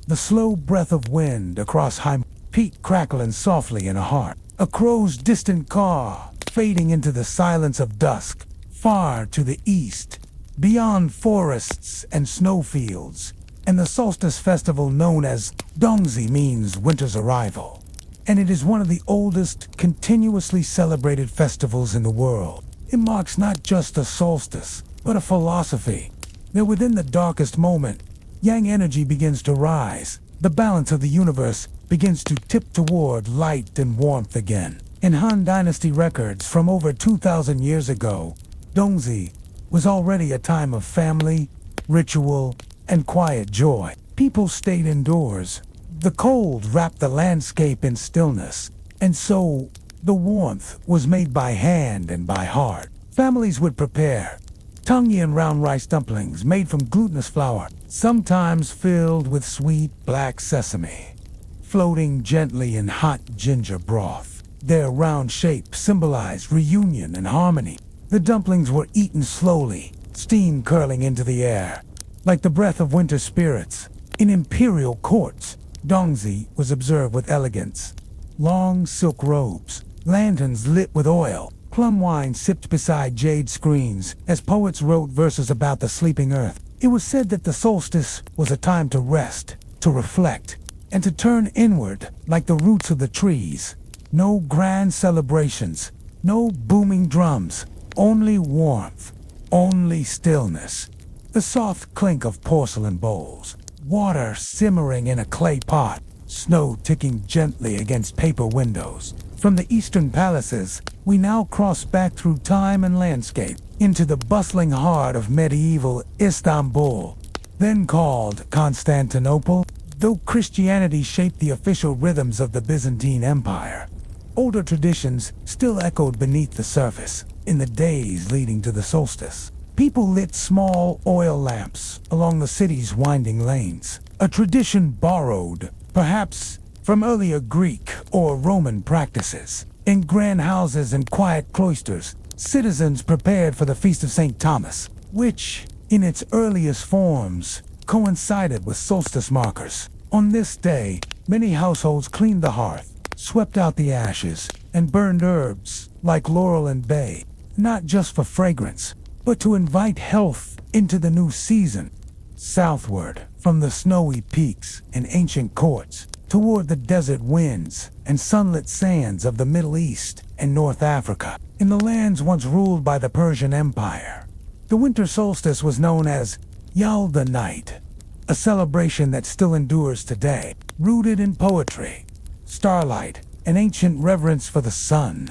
The slow breath of wind across high peat crackling softly in a heart. A crow's distant caw fading into the silence of dusk, far to the east, beyond forests and snowfields. And the solstice festival known as Dongzi means winter's arrival. And it is one of the oldest, continuously celebrated festivals in the world. It marks not just a solstice, but a philosophy. That within the darkest moment, yang energy begins to rise. The balance of the universe begins to tip toward light and warmth again. In Han Dynasty records from over 2,000 years ago, Dongzi was already a time of family, ritual, and quiet joy. People stayed indoors. The cold wrapped the landscape in stillness, and so the warmth was made by hand and by heart. Families would prepare tangy and round rice dumplings made from glutinous flour, sometimes filled with sweet black sesame, floating gently in hot ginger broth. Their round shape symbolized reunion and harmony. The dumplings were eaten slowly, steam curling into the air, like the breath of winter spirits. In imperial courts, Dongzi was observed with elegance. Long silk robes, lanterns lit with oil, plum wine sipped beside jade screens as poets wrote verses about the sleeping earth. It was said that the solstice was a time to rest, to reflect, and to turn inward like the roots of the trees. No grand celebrations, no booming drums, only warmth, only stillness. The soft clink of porcelain bowls, water simmering in a clay pot, snow ticking gently against paper windows. From the eastern palaces, we now cross back through time and landscape into the bustling heart of medieval Istanbul, then called Constantinople. Though Christianity shaped the official rhythms of the Byzantine Empire, older traditions still echoed beneath the surface. In the days leading to the solstice, people lit small oil lamps along the city's winding lanes, a tradition borrowed, perhaps, from earlier Greek or Roman practices. In grand houses and quiet cloisters, citizens prepared for the Feast of St. Thomas, which, in its earliest forms, coincided with solstice markers. On this day, many households cleaned the hearth, swept out the ashes, and burned herbs like laurel and bay, not just for fragrance, but to invite health into the new season. Southward, from the snowy peaks and ancient courts, toward the desert winds and sunlit sands of the Middle East and North Africa, in the lands once ruled by the Persian Empire, the winter solstice was known as Yalda Night, a celebration that still endures today, rooted in poetry, starlight, and ancient reverence for the sun.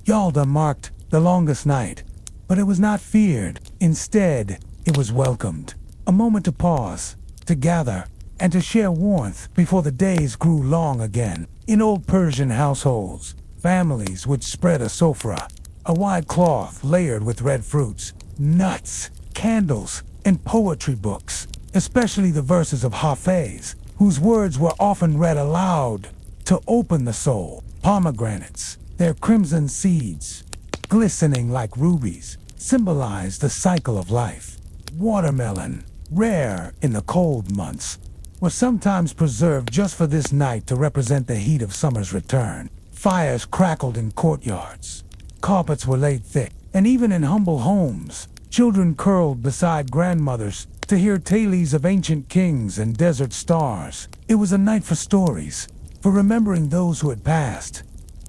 Yalda marked the longest night, but it was not feared. Instead, It was welcomed, a moment to pause, to gather, and to share warmth before the days grew long again. In old Persian households, families would spread a sofra, a wide cloth layered with red fruits, nuts, candles, and poetry books, especially the verses of Hafiz, whose words were often read aloud to open the soul. Pomegranates, their crimson seeds, glistening like rubies, symbolized the cycle of life. Watermelon, rare in the cold months, was sometimes preserved just for this night to represent the heat of summer's return. Fires crackled in courtyards. Carpets were laid thick, and even in humble homes, children curled beside grandmothers to hear tales of ancient kings and desert stars. It was a night for stories, for remembering those who had passed,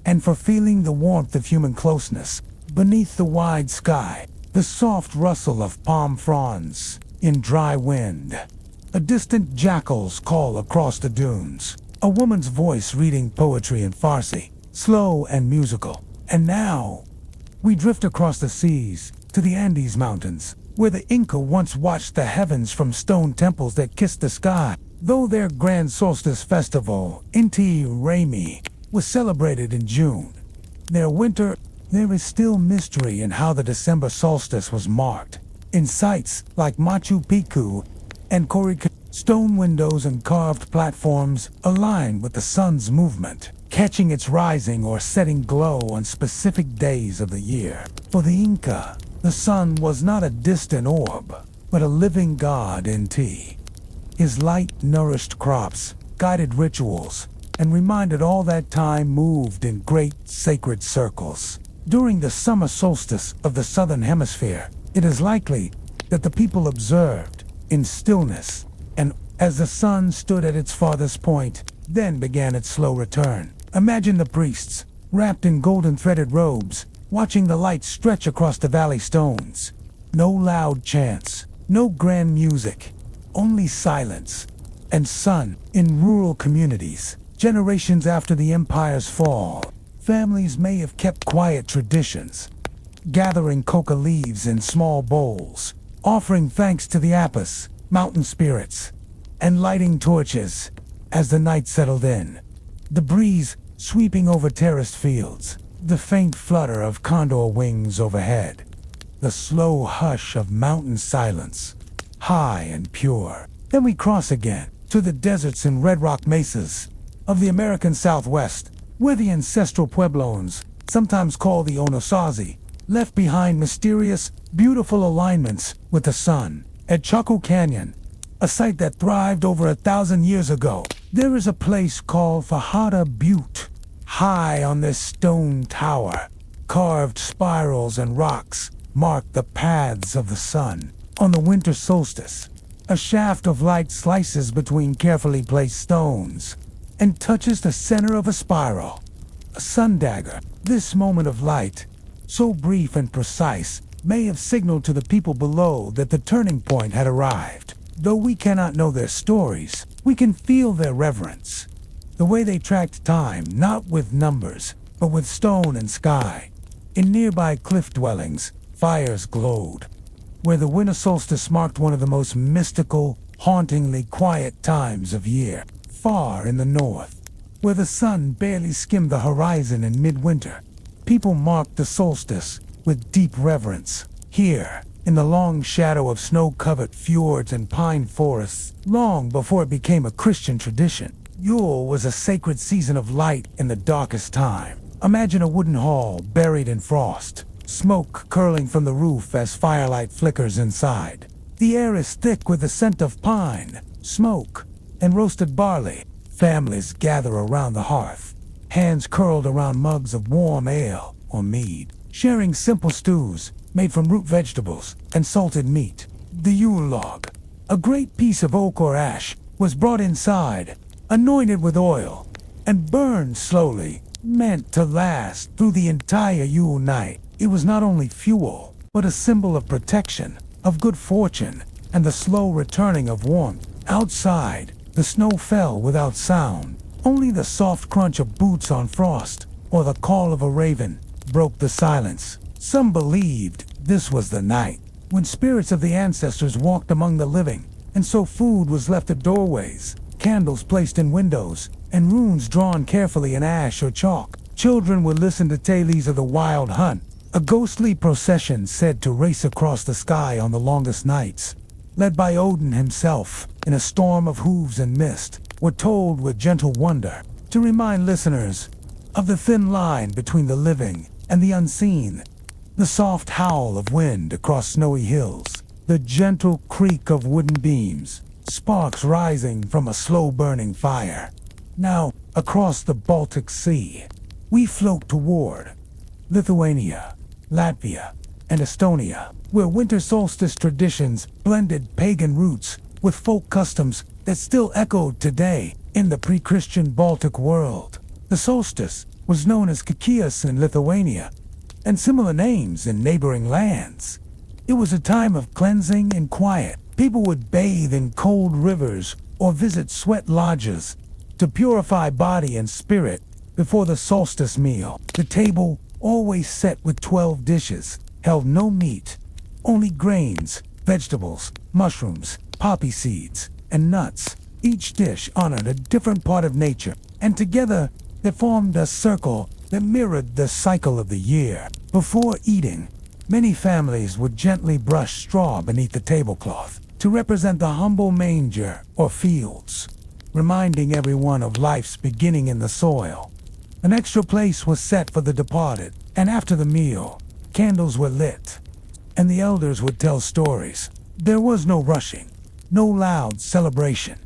and for feeling the warmth of human closeness. Beneath the wide sky, the soft rustle of palm fronds in dry wind. A distant jackal's call across the dunes. A woman's voice reading poetry in Farsi, slow and musical. And now, we drift across the seas to the Andes Mountains, where the Inca once watched the heavens from stone temples that kissed the sky. Though their grand solstice festival, Inti Raymi, was celebrated in June, there is still mystery in how the December solstice was marked. In sites like Machu Picchu and Corica, stone windows and carved platforms align with the sun's movement, catching its rising or setting glow on specific days of the year. For the Inca, the sun was not a distant orb, but a living god in tea. His light nourished crops, guided rituals, and reminded all that time moved in great sacred circles. During the summer solstice of the southern hemisphere, it is likely that the people observed in stillness, and as the sun stood at its farthest point, then began its slow return. Imagine the priests, wrapped in golden threaded robes, watching the light stretch across the valley stones. No loud chants, no grand music, only silence and sun. In rural communities, generations after the empire's fall, families may have kept quiet traditions, gathering coca leaves in small bowls, offering thanks to the apis, mountain spirits, and lighting torches as the night settled in. The breeze sweeping over terraced fields, the faint flutter of condor wings overhead, the slow hush of mountain silence, high and pure. Then we cross again to the deserts and red rock mesas of the American Southwest, where the ancestral Pueblones, sometimes called the Onosazi, left behind mysterious, beautiful alignments with the sun. At Chaco Canyon, a site that thrived over 1,000 years ago, there is a place called Fajada Butte. High on this stone tower, carved spirals and rocks mark the paths of the sun. On the winter solstice, a shaft of light slices between carefully placed stones and touches the center of a spiral, a sun dagger. This moment of light, so brief and precise, may have signaled to the people below that the turning point had arrived. Though we cannot know their stories, we can feel their reverence. The way they tracked time, not with numbers, but with stone and sky. In nearby cliff dwellings, fires glowed, where the winter solstice marked one of the most mystical, hauntingly quiet times of year. Far in the north, where the sun barely skimmed the horizon in midwinter, people marked the solstice with deep reverence. Here, in the long shadow of snow-covered fjords and pine forests, long before it became a Christian tradition, Yule was a sacred season of light in the darkest time. Imagine a wooden hall buried in frost, smoke curling from the roof as firelight flickers inside. The air is thick with the scent of pine, smoke, and roasted barley. Families gather around the hearth, hands curled around mugs of warm ale or mead, sharing simple stews made from root vegetables and salted meat. The Yule log, a great piece of oak or ash, was brought inside, anointed with oil, and burned slowly, meant to last through the entire Yule night. It was not only fuel, but a symbol of protection, of good fortune, and the slow returning of warmth. Outside, the snow fell without sound. Only the soft crunch of boots on frost, or the call of a raven, broke the silence. Some believed this was the night when spirits of the ancestors walked among the living, and so food was left at doorways, candles placed in windows, and runes drawn carefully in ash or chalk. Children would listen to tales of the wild hunt, a ghostly procession said to race across the sky on the longest nights, led by Odin himself in a storm of hooves and mist, were told with gentle wonder to remind listeners of the thin line between the living and the unseen, the soft howl of wind across snowy hills, the gentle creak of wooden beams, sparks rising from a slow-burning fire. Now, across the Baltic Sea, we float toward Lithuania, Latvia, and Estonia, where winter solstice traditions blended pagan roots with folk customs that still echoed today in the pre-Christian Baltic world. The solstice was known as Kikias in Lithuania, and similar names in neighboring lands. It was a time of cleansing and quiet. People would bathe in cold rivers or visit sweat lodges to purify body and spirit before the solstice meal. The table, always set with 12 dishes, held no meat, only grains, vegetables, mushrooms, poppy seeds, and nuts. Each dish honored a different part of nature, and together they formed a circle that mirrored the cycle of the year. Before eating, many families would gently brush straw beneath the tablecloth to represent the humble manger or fields, reminding everyone of life's beginning in the soil. An extra place was set for the departed, and after the meal, candles were lit, and the elders would tell stories. There was no rushing, no loud celebration,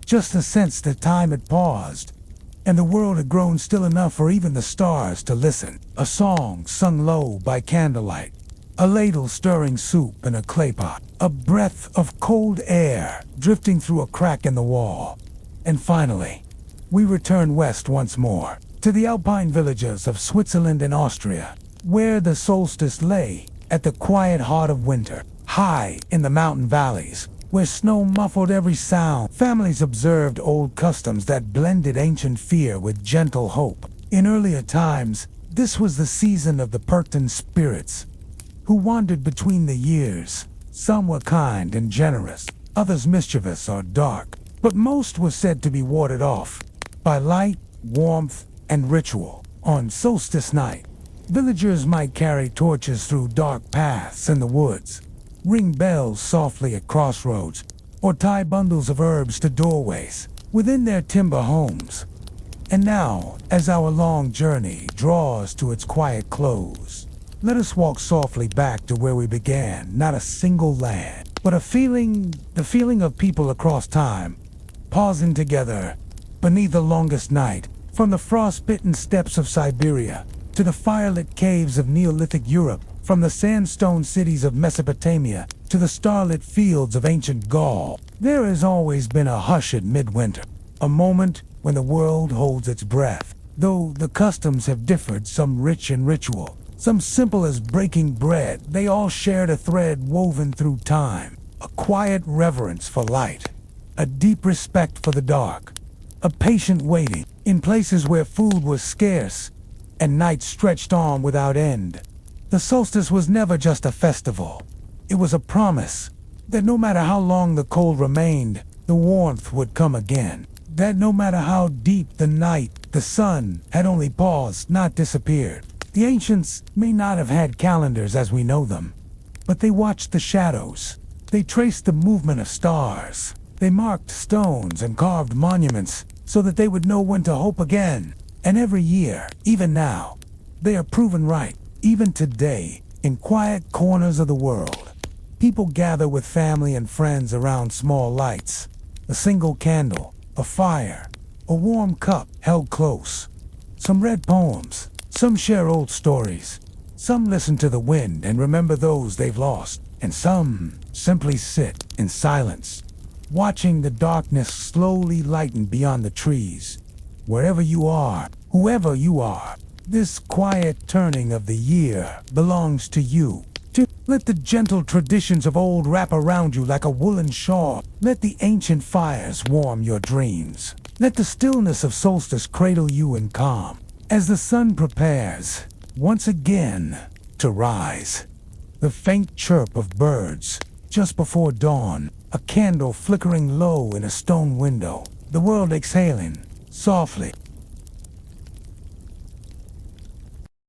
just a sense that time had paused, and the world had grown still enough for even the stars to listen. A song sung low by candlelight, a ladle stirring soup in a clay pot, a breath of cold air drifting through a crack in the wall. And finally, we returned west once more, to the Alpine villages of Switzerland and Austria, where the solstice lay at the quiet heart of winter. High in the mountain valleys, where snow muffled every sound, families observed old customs that blended ancient fear with gentle hope. In earlier times, this was the season of the Perkton spirits, who wandered between the years. Some were kind and generous, others mischievous or dark, but most were said to be warded off by light, warmth, and ritual. On solstice night, villagers might carry torches through dark paths in the woods, ring bells softly at crossroads, or tie bundles of herbs to doorways within their timber homes. And now, as our long journey draws to its quiet close, let us walk softly back to where we began. Not a single land, but the feeling of people across time, pausing together beneath the longest night. From the frost-bitten steppes of Siberia to the firelit caves of Neolithic Europe, from the sandstone cities of Mesopotamia to the starlit fields of ancient Gaul, there has always been a hush at midwinter, a moment when the world holds its breath. Though the customs have differed, some rich in ritual, some simple as breaking bread, they all shared a thread woven through time, a quiet reverence for light, a deep respect for the dark, a patient waiting in places where food was scarce and night stretched on without end. The solstice was never just a festival. It was a promise that no matter how long the cold remained, the warmth would come again. That no matter how deep the night, the sun had only paused, not disappeared. The ancients may not have had calendars as we know them, but they watched the shadows. They traced the movement of stars. They marked stones and carved monuments so that they would know when to hope again. And every year, even now, they are proven right. Even today, in quiet corners of the world, people gather with family and friends around small lights. A single candle, a fire, a warm cup held close. Some read poems, some share old stories, some listen to the wind and remember those they've lost, and some simply sit in silence, watching the darkness slowly lighten beyond the trees. Wherever you are, whoever you are, this quiet turning of the year belongs to you. To let the gentle traditions of old wrap around you like a woolen shawl. Let the ancient fires warm your dreams. Let the stillness of solstice cradle you in calm as the sun prepares once again to rise. The faint chirp of birds. Just before dawn, a candle flickering low in a stone window. The world exhaling, softly,